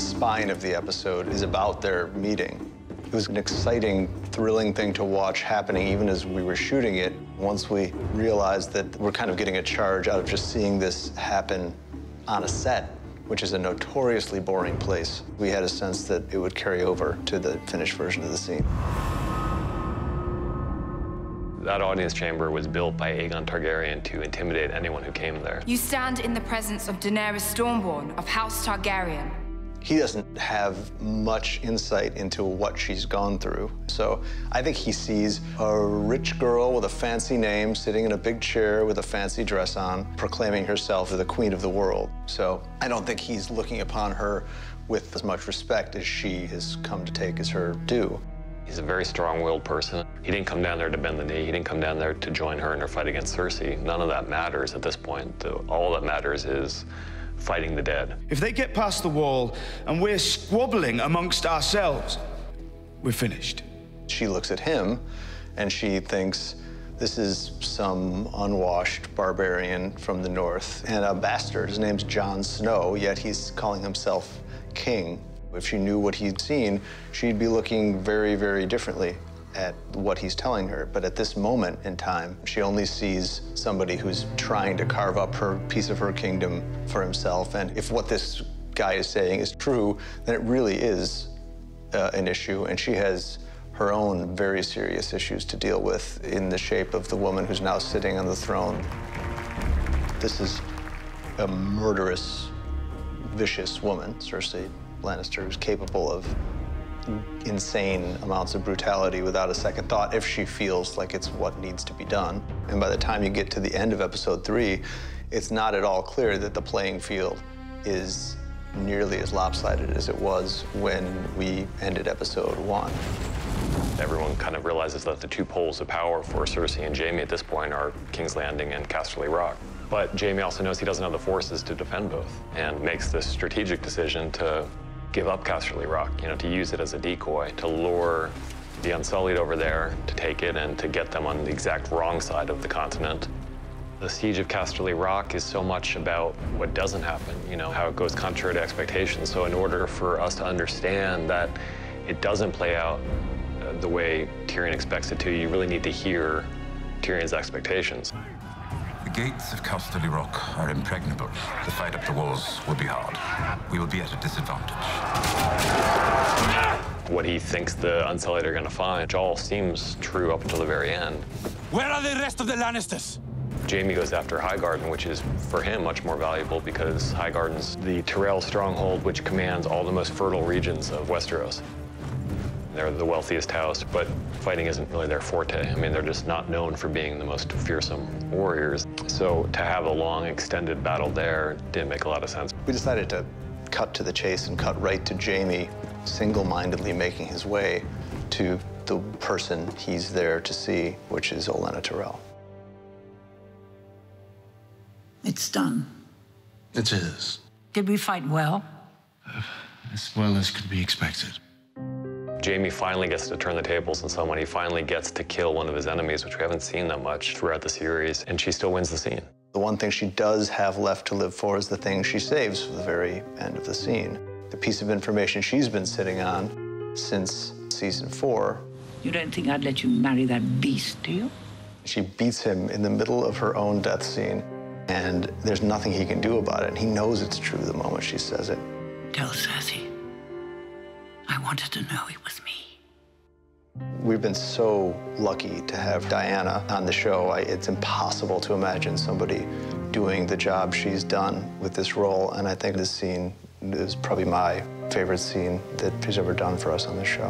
spine of the episode is about their meeting. It was an exciting, thrilling thing to watch happening even as we were shooting it. Once we realized that we're kind of getting a charge out of just seeing this happen on a set, which is a notoriously boring place, we had a sense that it would carry over to the finished version of the scene. That audience chamber was built by Aegon Targaryen to intimidate anyone who came there. You stand in the presence of Daenerys Stormborn of House Targaryen. He doesn't have much insight into what she's gone through. So I think he sees a rich girl with a fancy name sitting in a big chair with a fancy dress on, proclaiming herself as the queen of the world. So I don't think he's looking upon her with as much respect as she has come to take as her due. He's a very strong-willed person. He didn't come down there to bend the knee. He didn't come down there to join her in her fight against Cersei. None of that matters at this point. All that matters is fighting the dead. If they get past the wall and we're squabbling amongst ourselves, we're finished. She looks at him and she thinks, this is some unwashed barbarian from the north and a bastard. His name's Jon Snow, yet he's calling himself king. If she knew what he'd seen, she'd be looking very, very differently at what he's telling her. But at this moment in time, she only sees somebody who's trying to carve up her piece of her kingdom for himself. And if what this guy is saying is true, then it really is an issue. And she has her own very serious issues to deal with in the shape of the woman who's now sitting on the throne. This is a murderous, vicious woman, Cersei Lannister, who's capable of insane amounts of brutality without a second thought if she feels like it's what needs to be done. And by the time you get to the end of episode 3, it's not at all clear that the playing field is nearly as lopsided as it was when we ended episode 1. Everyone kind of realizes that the two poles of power for Cersei and Jaime at this point are King's Landing and Casterly Rock. But Jaime also knows he doesn't have the forces to defend both and makes this strategic decision to give up Casterly Rock, to use it as a decoy, to lure the Unsullied over there, to take it and to get them on the exact wrong side of the continent. The siege of Casterly Rock is so much about what doesn't happen, how it goes contrary to expectations. So in order for us to understand that it doesn't play out the way Tyrion expects it to, you really need to hear Tyrion's expectations. The gates of Casterly Rock are impregnable. The fight up the walls will be hard. We will be at a disadvantage. What he thinks the Unsullied are going to find, which all seems true up until the very end. Where are the rest of the Lannisters? Jaime goes after Highgarden, which is, for him, much more valuable because Highgarden's the Tyrell stronghold, which commands all the most fertile regions of Westeros. They're the wealthiest house, but fighting isn't really their forte. I mean, they're just not known for being the most fearsome warriors. So to have a long, extended battle there didn't make a lot of sense. We decided to cut to the chase and cut right to Jaime single-mindedly making his way to the person he's there to see, which is Olenna Tyrell. It's done. It is. Did we fight well? As well as could be expected. Jaime finally gets to turn the tables on someone. He finally gets to kill one of his enemies, which we haven't seen that much throughout the series, and she still wins the scene. The one thing she does have left to live for is the thing she saves for the very end of the scene. The piece of information she's been sitting on since season 4. You don't think I'd let you marry that beast, do you? She beats him in the middle of her own death scene, and there's nothing he can do about it. And he knows it's true the moment she says it. Tell Cersei. I wanted to know it was me. We've been so lucky to have Diana on the show. It's impossible to imagine somebody doing the job she's done with this role, and I think this scene is probably my favorite scene that she's ever done for us on the show.